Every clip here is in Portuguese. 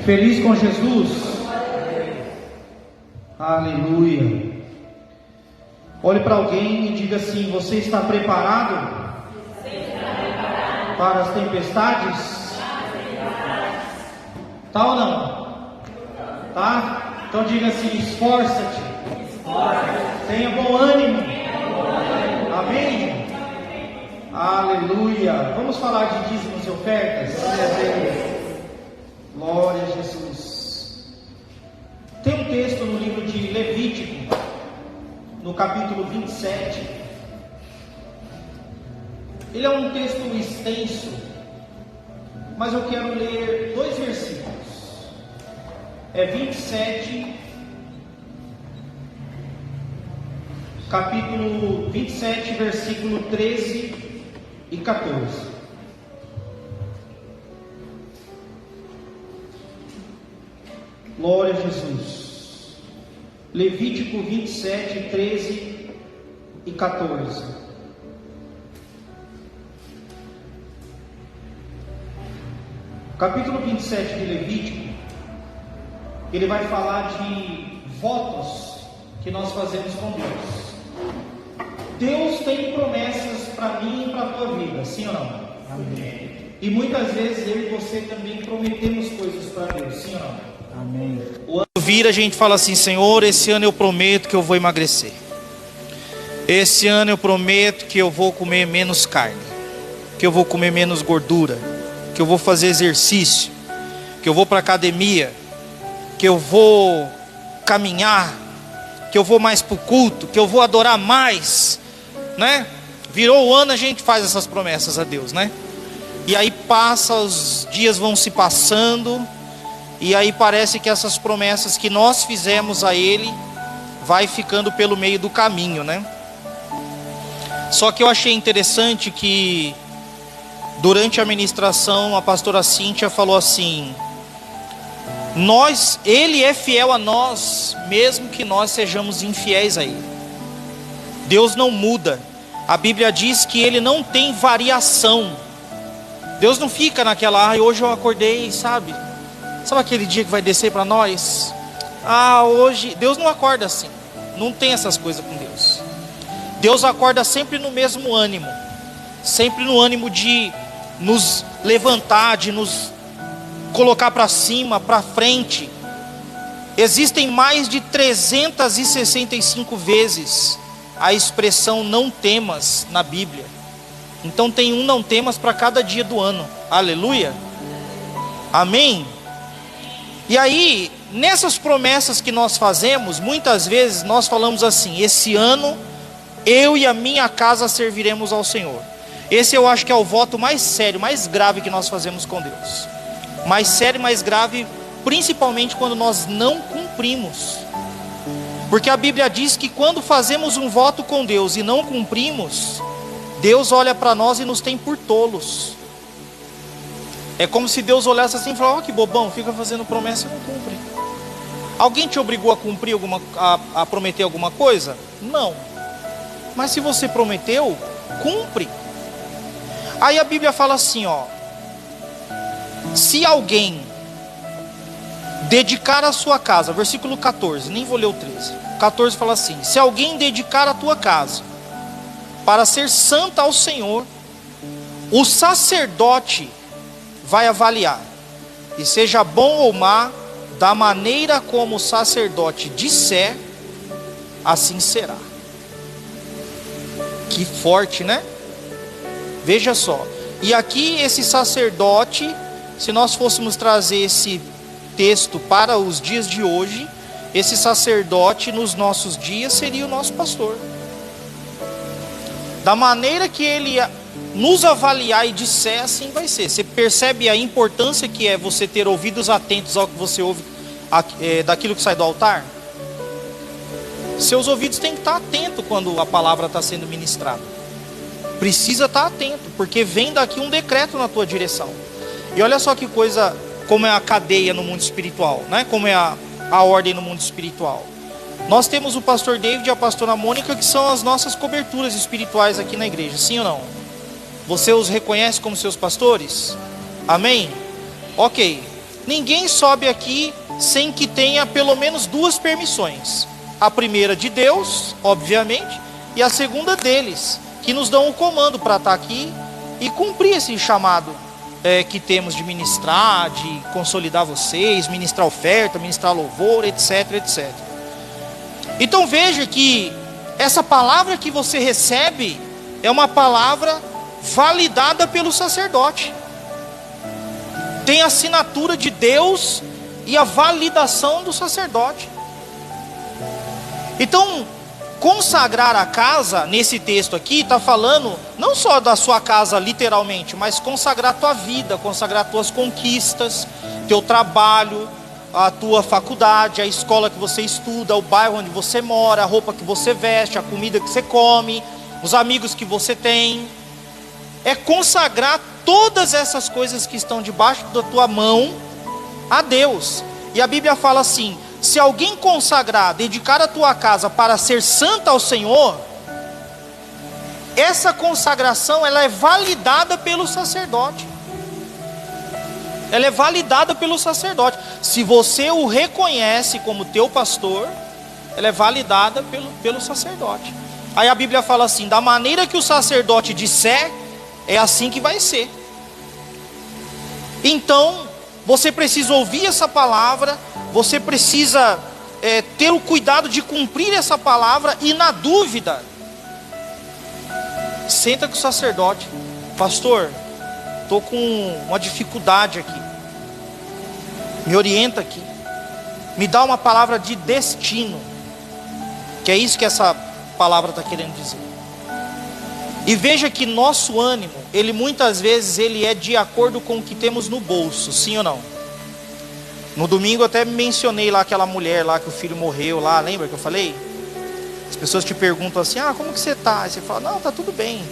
Feliz com Jesus? Aleluia. Olhe para alguém e diga assim: você está preparado para as tempestades? Tá ou não? Tá? Então diga assim: esforça-te. Tenha bom ânimo. Amém? Aleluia. Vamos falar de dízimos e ofertas? Glória a Jesus. Tem um texto no livro de Levítico, no capítulo 27. Ele é um texto extenso, mas eu quero ler 2 versículos. É 27, capítulo 27, versículo 13 e 14. Glória a Jesus. Levítico 27, 13 e 14. Capítulo 27 de Levítico, ele vai falar de votos que nós fazemos com Deus. Deus tem promessas para mim e para a tua vida, sim ou não? Amém. E muitas vezes eu e você também prometemos coisas para Deus, sim ou não? Amém. O ano vira, a gente fala assim: Senhor, esse ano eu prometo que eu vou emagrecer. Esse ano eu prometo que eu vou comer menos carne, que eu vou comer menos gordura, que eu vou fazer exercício, que eu vou para academia, que eu vou caminhar, que eu vou mais para o culto, que eu vou adorar mais, né? Virou o ano, a gente faz essas promessas a Deus, né? E aí passa, os dias vão se passando, e aí parece que essas promessas que nós fizemos a Ele vai ficando pelo meio do caminho, né? Só que eu achei interessante que durante a ministração a pastora Cíntia falou assim: Ele é fiel a nós, mesmo que nós sejamos infiéis a Ele. Deus não muda. A Bíblia diz que Ele não tem variação. Deus não fica naquela: hoje eu acordei, sabe aquele dia que vai descer para nós? Hoje. Deus não acorda assim. Não tem essas coisas com Deus. Deus acorda sempre no mesmo ânimo, sempre no ânimo de nos levantar, de nos colocar para cima, para frente. Existem mais de 365 vezes a expressão não temas na Bíblia. Então tem um não temas para cada dia do ano. Aleluia. Amém. E aí, nessas promessas que nós fazemos, muitas vezes nós falamos assim: esse ano eu e a minha casa serviremos ao Senhor. Esse eu acho que é o voto mais sério, mais grave que nós fazemos com Deus. Mais sério e mais grave, principalmente quando nós não cumprimos. Porque a Bíblia diz que quando fazemos um voto com Deus e não cumprimos, Deus olha para nós e nos tem por tolos. É como se Deus olhasse assim e falasse: que bobão, fica fazendo promessa e não cumpre. Alguém te obrigou a cumprir a prometer alguma coisa? Não. Mas se você prometeu, cumpre. Aí a Bíblia fala assim, se alguém dedicar a sua casa, versículo 14, nem vou ler o 13. 14 fala assim: se alguém dedicar a tua casa para ser santa ao Senhor, o sacerdote vai avaliar, e seja bom ou má, da maneira como o sacerdote disser, assim será. Que forte, né? Veja só. E aqui esse sacerdote, se nós fôssemos trazer esse texto para os dias de hoje, esse sacerdote nos nossos dias seria o nosso pastor. Da maneira que ele nos avaliar e disser, assim vai ser. Você percebe a importância que é você ter ouvidos atentos ao que você ouve, daquilo que sai do altar? Seus ouvidos têm que estar atentos quando a palavra está sendo ministrada. Precisa estar atento, porque vem daqui um decreto na tua direção. E olha só que coisa, como é a cadeia no mundo espiritual, né? Como é a ordem no mundo espiritual. Nós temos o pastor David e a pastora Mônica, que são as nossas coberturas espirituais aqui na igreja, sim ou não? Você os reconhece como seus pastores? Amém? Ok. ninguém sobe aqui sem que tenha pelo menos duas permissões. A primeira de Deus, obviamente, e a segunda deles, que nos dão o comando para estar aqui e cumprir esse chamado que temos de ministrar, de consolidar vocês, ministrar oferta, ministrar louvor, etc, etc. Então veja que essa palavra que você recebe é uma palavra validada pelo sacerdote. Tem a assinatura de Deus e a validação do sacerdote. Então, consagrar a casa, nesse texto aqui, está falando não só da sua casa literalmente, mas consagrar a tua vida, consagrar as tuas conquistas, teu trabalho, a tua faculdade, a escola que você estuda, o bairro onde você mora, a roupa que você veste, a comida que você come, os amigos que você tem. É consagrar todas essas coisas que estão debaixo da tua mão a Deus. E a Bíblia fala assim: se alguém consagrar, dedicar a tua casa para ser santa ao Senhor, essa consagração ela é validada pelo sacerdote. Ela é validada pelo sacerdote. Se você o reconhece como teu pastor, ela é validada pelo sacerdote. Aí a Bíblia fala assim: da maneira que o sacerdote disser, é assim que vai ser. Então, você precisa ouvir essa palavra, você precisa ter o cuidado de cumprir essa palavra, e na dúvida, senta com o sacerdote: pastor, estou com uma dificuldade aqui, me orienta aqui, me dá uma palavra de destino, que é isso que essa palavra está querendo dizer. E veja que nosso ânimo, ele muitas vezes ele é de acordo com o que temos no bolso, sim ou não? No domingo eu até mencionei lá aquela mulher lá que o filho morreu lá, lembra que eu falei? As pessoas te perguntam assim: como que você está? Aí você fala: não, está tudo bem,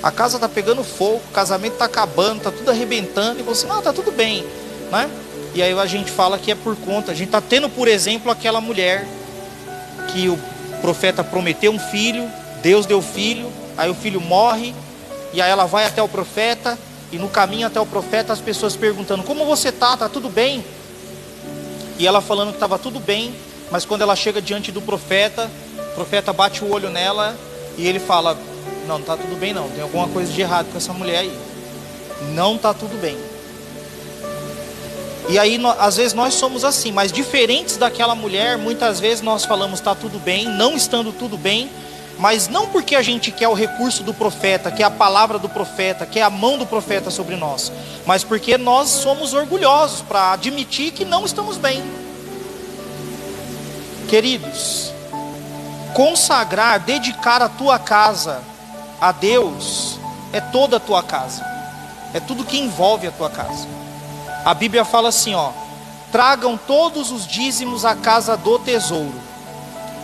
a casa está pegando fogo, o casamento está acabando, está tudo arrebentando. E você: não, está tudo bem, né? E aí a gente fala que é por conta, a gente está tendo por exemplo aquela mulher que o profeta prometeu um filho, Deus deu filho, aí o filho morre, e aí ela vai até o profeta, e no caminho até o profeta as pessoas perguntando: como você está? Está tudo bem? E ela falando que estava tudo bem, mas quando ela chega diante do profeta, o profeta bate o olho nela e ele fala: não está tudo bem não, tem alguma coisa de errado com essa mulher aí, não está tudo bem. E aí às vezes nós somos assim, mas diferentes daquela mulher. Muitas vezes nós falamos está tudo bem, não estando tudo bem, mas não porque a gente quer o recurso do profeta, quer a palavra do profeta, quer a mão do profeta sobre nós, mas porque nós somos orgulhosos para admitir que não estamos bem. Queridos, consagrar, dedicar a tua casa a Deus é toda a tua casa, é tudo que envolve a tua casa. A Bíblia fala assim, tragam todos os dízimos à casa do tesouro,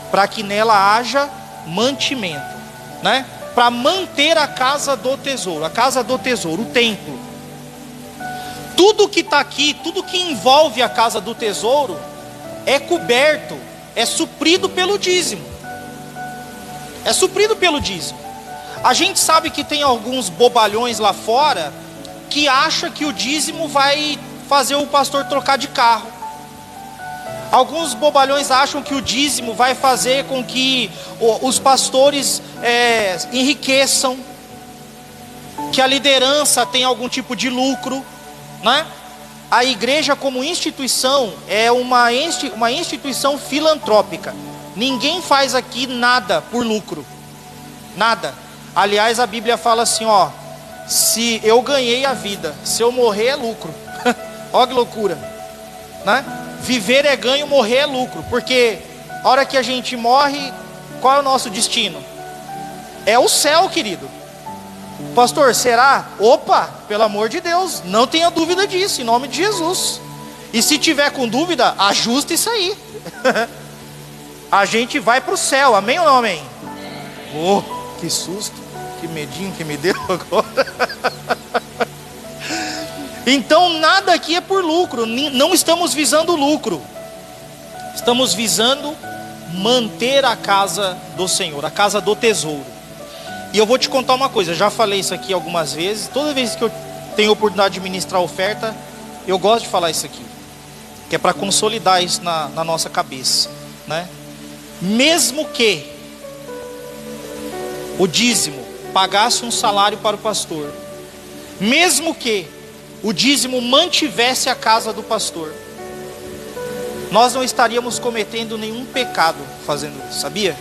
para que nela haja mantimento, né? Para manter a casa do tesouro, o templo. Tudo que está aqui, tudo que envolve a casa do tesouro é coberto, é suprido pelo dízimo. É suprido pelo dízimo. A gente sabe que tem alguns bobalhões lá fora que acham que o dízimo vai fazer o pastor trocar de carro. Alguns bobalhões acham que o dízimo vai fazer com que os pastores enriqueçam, que a liderança tenha algum tipo de lucro, né? A igreja como instituição é uma instituição filantrópica. Ninguém faz aqui nada por lucro, nada. Aliás, a Bíblia fala assim, se eu ganhei a vida, se eu morrer é lucro. Olha que loucura, né? Viver é ganho, morrer é lucro. Porque a hora que a gente morre, qual é o nosso destino? É o céu, querido. Pastor, será? Opa, pelo amor de Deus, não tenha dúvida disso, em nome de Jesus. E se tiver com dúvida, ajusta isso aí. A gente vai para o céu, amém ou não amém? Oh, que susto, que medinho que me deu agora. Então nada aqui é por lucro, não estamos visando lucro, estamos visando manter a casa do Senhor, a casa do tesouro. E eu vou te contar uma coisa, já falei isso aqui algumas vezes, toda vez que eu tenho a oportunidade de ministrar oferta, eu gosto de falar isso aqui. que é para consolidar isso na nossa cabeça, né? Mesmo que o dízimo pagasse um salário para o pastor, mesmo que o dízimo mantivesse a casa do pastor, nós não estaríamos cometendo nenhum pecado fazendo isso, sabia?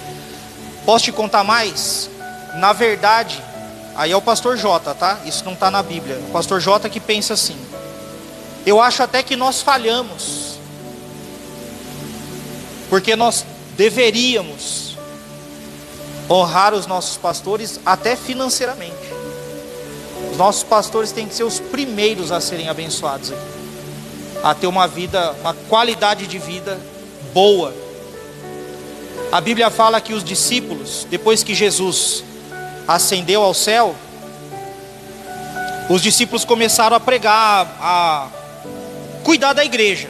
Posso te contar mais? Na verdade, aí é o pastor J, tá? Isso não está na Bíblia. O pastor J que pensa assim: eu acho até que nós falhamos, porque nós deveríamos honrar os nossos pastores até financeiramente. Os nossos pastores têm que ser os primeiros a serem abençoados aqui, a ter uma vida, uma qualidade de vida boa. A Bíblia fala que os discípulos, depois que Jesus ascendeu ao céu, os discípulos começaram a pregar, a cuidar da igreja.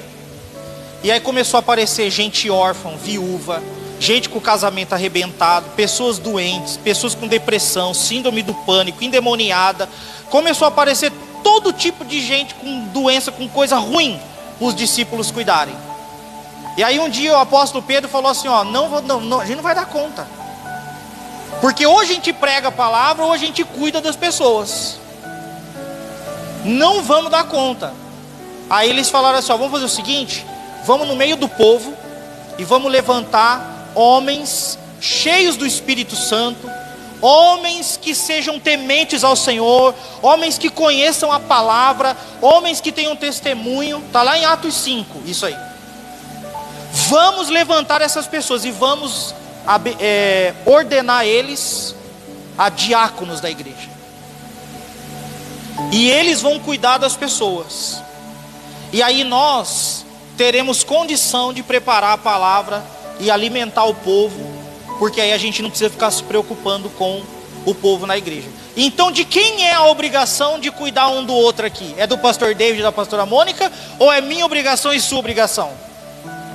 E aí começou a aparecer gente órfã, viúva, gente com casamento arrebentado, pessoas doentes, pessoas com depressão, síndrome do pânico, endemoniada. Começou a aparecer todo tipo de gente com doença, com coisa ruim, os discípulos cuidarem. E aí um dia o apóstolo Pedro falou assim: ó, não, a gente não vai dar conta, porque ou a gente prega a palavra ou a gente cuida das pessoas, não vamos dar conta. Aí eles falaram assim: ó, vamos fazer o seguinte, vamos no meio do povo e vamos levantar homens cheios do Espírito Santo, homens que sejam tementes ao Senhor, homens que conheçam a palavra, homens que tenham testemunho. Está lá em Atos 5, isso aí. Vamos levantar essas pessoas e vamos ordenar eles a diáconos da igreja, e eles vão cuidar das pessoas. E aí nós teremos condição de preparar a palavra e alimentar o povo, porque aí a gente não precisa ficar se preocupando com o povo na igreja. Então, de quem é a obrigação de cuidar um do outro aqui? É do pastor David e da pastora Mônica, ou é minha obrigação e sua obrigação?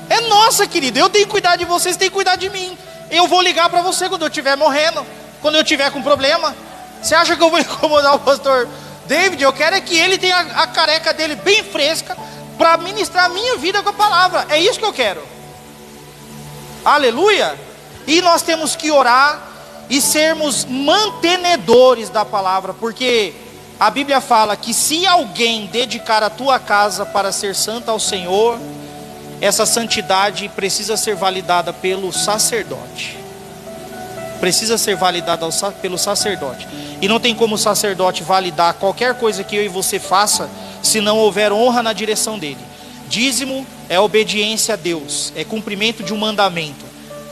É nossa, querido. Eu tenho que cuidar de vocês, tem que cuidar de mim. Eu vou ligar para você quando eu estiver morrendo, quando eu estiver com problema. Você acha que eu vou incomodar o pastor David? Eu quero é que ele tenha a careca dele bem fresca para ministrar a minha vida com a palavra. É isso que eu quero. Aleluia. E nós temos que orar e sermos mantenedores da palavra, porque a Bíblia fala que se alguém dedicar a tua casa para ser santa ao Senhor, essa santidade precisa ser validada pelo sacerdote. Precisa ser validada pelo sacerdote. E não tem como o sacerdote validar qualquer coisa que eu e você faça se não houver honra na direção dele. Dízimo é obediência a Deus, é cumprimento de um mandamento.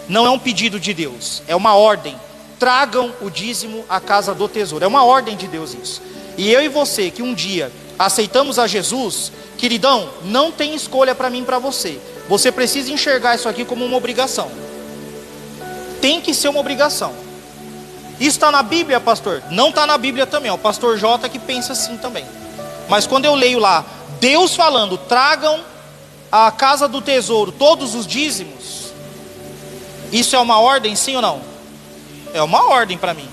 Não é um pedido de Deus, é uma ordem. Tragam o dízimo à casa do tesouro. É uma ordem de Deus isso. E eu e você que um dia aceitamos a Jesus, queridão, não tem escolha para mim e para você. Você precisa enxergar isso aqui como uma obrigação. Tem que ser uma obrigação. Isso está na Bíblia, pastor? Não está na Bíblia também. É o pastor J que pensa assim também. Mas quando eu leio lá, Deus falando, tragam à casa do tesouro todos os dízimos, isso é uma ordem, sim ou não? É uma ordem para mim.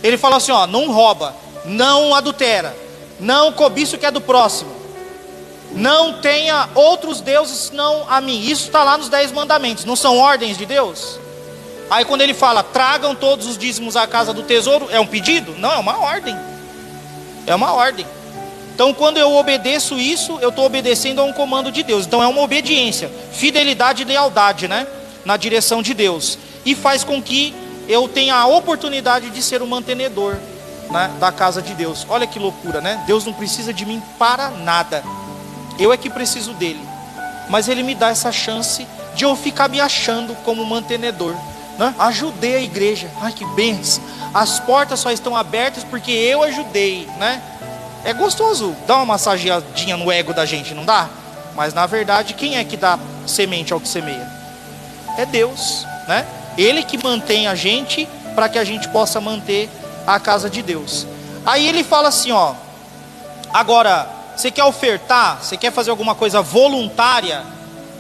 Ele fala assim, ó, não rouba, não adultera, não cobiça o que é do próximo, não tenha outros deuses senão a mim. Isso está lá nos 10 mandamentos. Não são ordens de Deus? Aí quando ele fala, tragam todos os dízimos à casa do tesouro, é um pedido? Não, é uma ordem. É uma ordem. Então quando eu obedeço isso, eu estou obedecendo a um comando de Deus. Então é uma obediência, fidelidade e lealdade, né? Na direção de Deus. E faz com que eu tenha a oportunidade de ser o mantenedor, né, da casa de Deus. Olha que loucura, né? Deus não precisa de mim para nada. Eu é que preciso dele. Mas ele me dá essa chance de eu ficar me achando como mantenedor, né? Ajudei a igreja. Ai, que bênção. As portas só estão abertas porque eu ajudei, né? É gostoso dar uma massageadinha no ego da gente, não dá? Mas na verdade, quem é que dá semente ao que semeia? É Deus, né? Ele que mantém a gente para que a gente possa manter a casa de Deus. Aí ele fala assim, ó, agora, você quer ofertar, você quer fazer alguma coisa voluntária,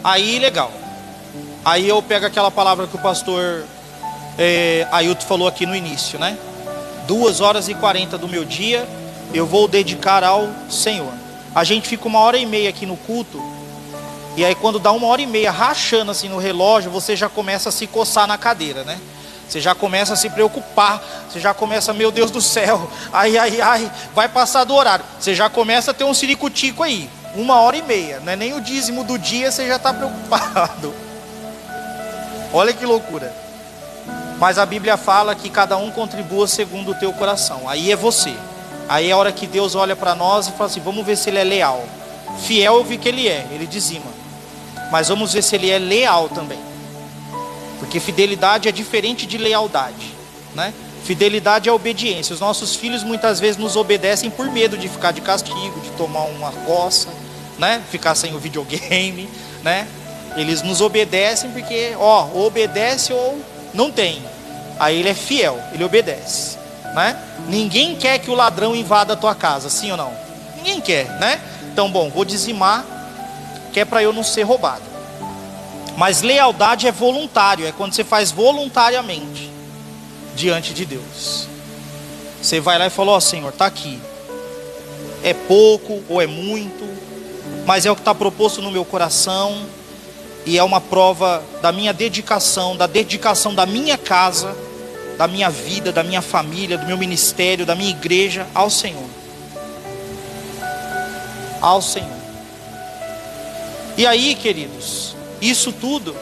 aí legal. Aí eu pego aquela palavra que o pastor Ailton falou aqui no início, né? 2h40 do meu dia eu vou dedicar ao Senhor. A gente fica 1h30 aqui no culto, E aí quando dá 1h30 rachando assim no relógio, você já começa a se coçar na cadeira, né? Você já começa a se preocupar, você já começa, meu Deus do céu, ai, vai passar do horário. Você já começa a ter um ciricutico aí, 1h30, não é nem o dízimo do dia, você já está preocupado. Olha que loucura. Mas a Bíblia fala que cada um contribua segundo o teu coração, aí é você. Aí é a hora que Deus olha para nós e fala assim, vamos ver se ele é leal. Fiel eu vi que ele dizima. Mas vamos ver se ele é leal também. Porque fidelidade é diferente de lealdade, né? Fidelidade é obediência. Os nossos filhos muitas vezes nos obedecem por medo de ficar de castigo, de tomar uma coça, né? Ficar sem o videogame, né? Eles nos obedecem porque, obedece ou não tem. Aí ele é fiel, ele obedece, né? Ninguém quer que o ladrão invada a tua casa, sim ou não? Ninguém quer, né? Então, bom, vou dizimar, que é para eu não ser roubado. Mas lealdade é voluntário, é quando você faz voluntariamente diante de Deus. Você vai lá e fala, Senhor, está aqui. É pouco ou é muito, mas é o que está proposto no meu coração. E é uma prova da minha dedicação, da dedicação da minha casa, da minha vida, da minha família, do meu ministério, da minha igreja ao Senhor. Ao Senhor. E aí, queridos, isso tudo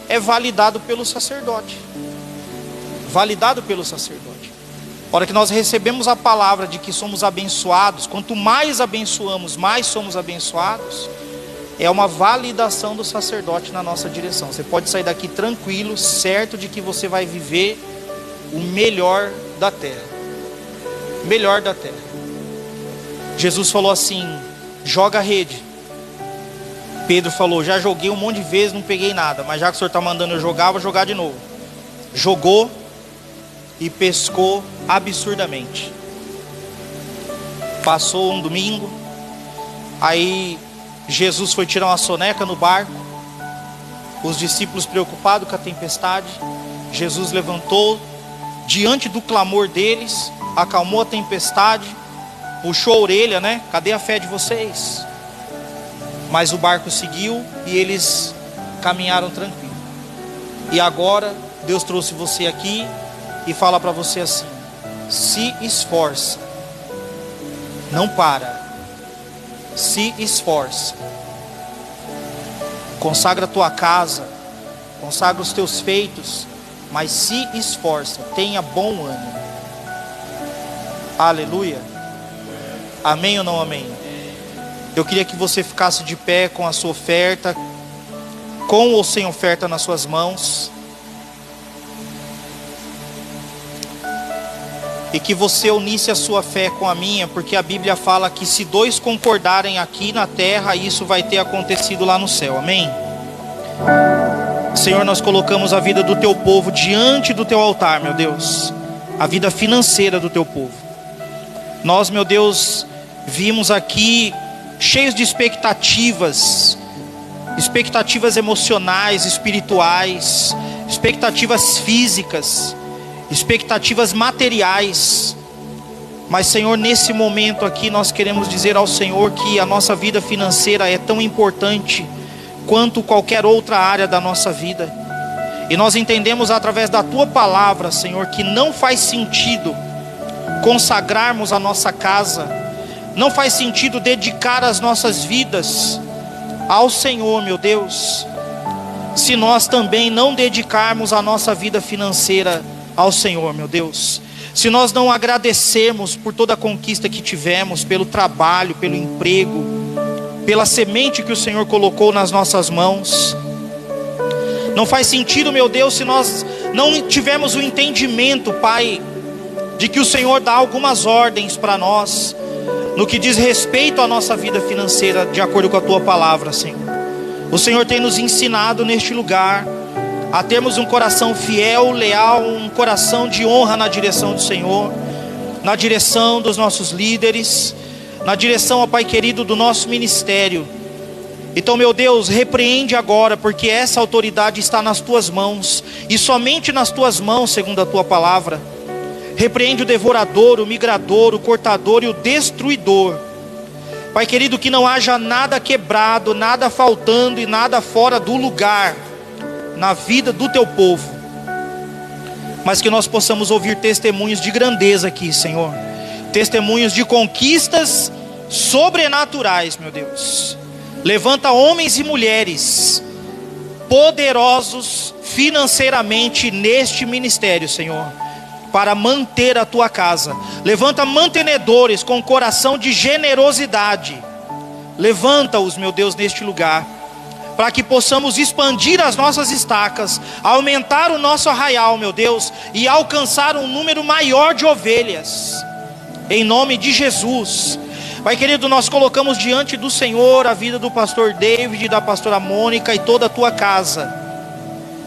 é validado pelo sacerdote. Validado pelo sacerdote. A hora que nós recebemos a palavra de que somos abençoados, quanto mais abençoamos, mais somos abençoados, é uma validação do sacerdote na nossa direção. Você pode sair daqui tranquilo, certo de que você vai viver o melhor da terra. Melhor da terra. Jesus falou assim, joga a rede. Pedro falou, já joguei um monte de vezes, não peguei nada, mas já que o Senhor está mandando eu jogar, vou jogar de novo. Jogou e pescou absurdamente. Passou um domingo, aí Jesus foi tirar uma soneca no barco, os discípulos preocupados com a tempestade. Jesus levantou, diante do clamor deles, acalmou a tempestade, puxou a orelha, né? Cadê a fé de vocês? Mas o barco seguiu e eles caminharam tranquilo. E agora Deus trouxe você aqui e fala para você assim: se esforça, não para, se esforça, consagra a tua casa, consagra os teus feitos, mas se esforça, tenha bom ânimo. Aleluia. Amém ou não amém? Eu queria que você ficasse de pé com a sua oferta, com ou sem oferta nas suas mãos, e que você unisse a sua fé com a minha, porque a Bíblia fala que se dois concordarem aqui na terra, isso vai ter acontecido lá no céu, amém? Senhor, nós colocamos a vida do teu povo diante do teu altar, meu Deus, a vida financeira do teu povo. Nós, meu Deus, vimos aqui cheios de expectativas emocionais, espirituais, expectativas físicas, expectativas materiais. Mas, Senhor, nesse momento aqui nós queremos dizer ao Senhor que a nossa vida financeira é tão importante quanto qualquer outra área da nossa vida. E nós entendemos através da tua palavra, Senhor, que não faz sentido consagrarmos a nossa casa, não faz sentido dedicar as nossas vidas ao Senhor, meu Deus, se nós também não dedicarmos a nossa vida financeira ao Senhor, meu Deus. Se nós não agradecermos por toda a conquista que tivemos, pelo trabalho, pelo emprego, pela semente que o Senhor colocou nas nossas mãos. Não faz sentido, meu Deus, se nós não tivermos o entendimento, Pai, de que o Senhor dá algumas ordens para nós, no que diz respeito à nossa vida financeira, de acordo com a tua palavra, Senhor. O Senhor tem nos ensinado neste lugar a termos um coração fiel, leal, um coração de honra na direção do Senhor, na direção dos nossos líderes, na direção, ó Pai querido, do nosso ministério. Então, meu Deus, repreende agora, porque essa autoridade está nas tuas mãos, e somente nas tuas mãos, segundo a tua palavra. Repreende o devorador, o migrador, o cortador e o destruidor. Pai querido, que não haja nada quebrado, nada faltando e nada fora do lugar na vida do teu povo, mas que nós possamos ouvir testemunhos de grandeza aqui, Senhor, testemunhos de conquistas sobrenaturais, meu Deus. Levanta homens e mulheres poderosos financeiramente neste ministério, Senhor, para manter a tua casa. Levanta mantenedores com coração de generosidade. Levanta-os, meu Deus, neste lugar, para que possamos expandir as nossas estacas, aumentar o nosso arraial, meu Deus, e alcançar um número maior de ovelhas, em nome de Jesus. Pai querido, nós colocamos diante do Senhor a vida do pastor David, da pastora Mônica e toda a tua casa.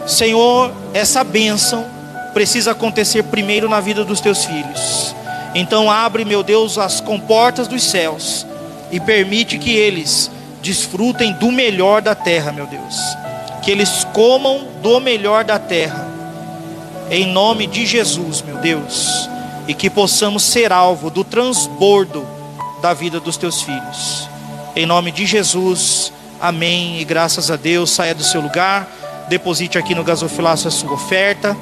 Senhor, essa bênção precisa acontecer primeiro na vida dos teus filhos. Então abre, meu Deus, as comportas dos céus e permite que eles desfrutem do melhor da terra, meu Deus, que eles comam do melhor da terra, em nome de Jesus, meu Deus, e que possamos ser alvo do transbordo da vida dos teus filhos, em nome de Jesus, amém, e graças a Deus. Saia do seu lugar, deposite aqui no gasofilácio a sua oferta.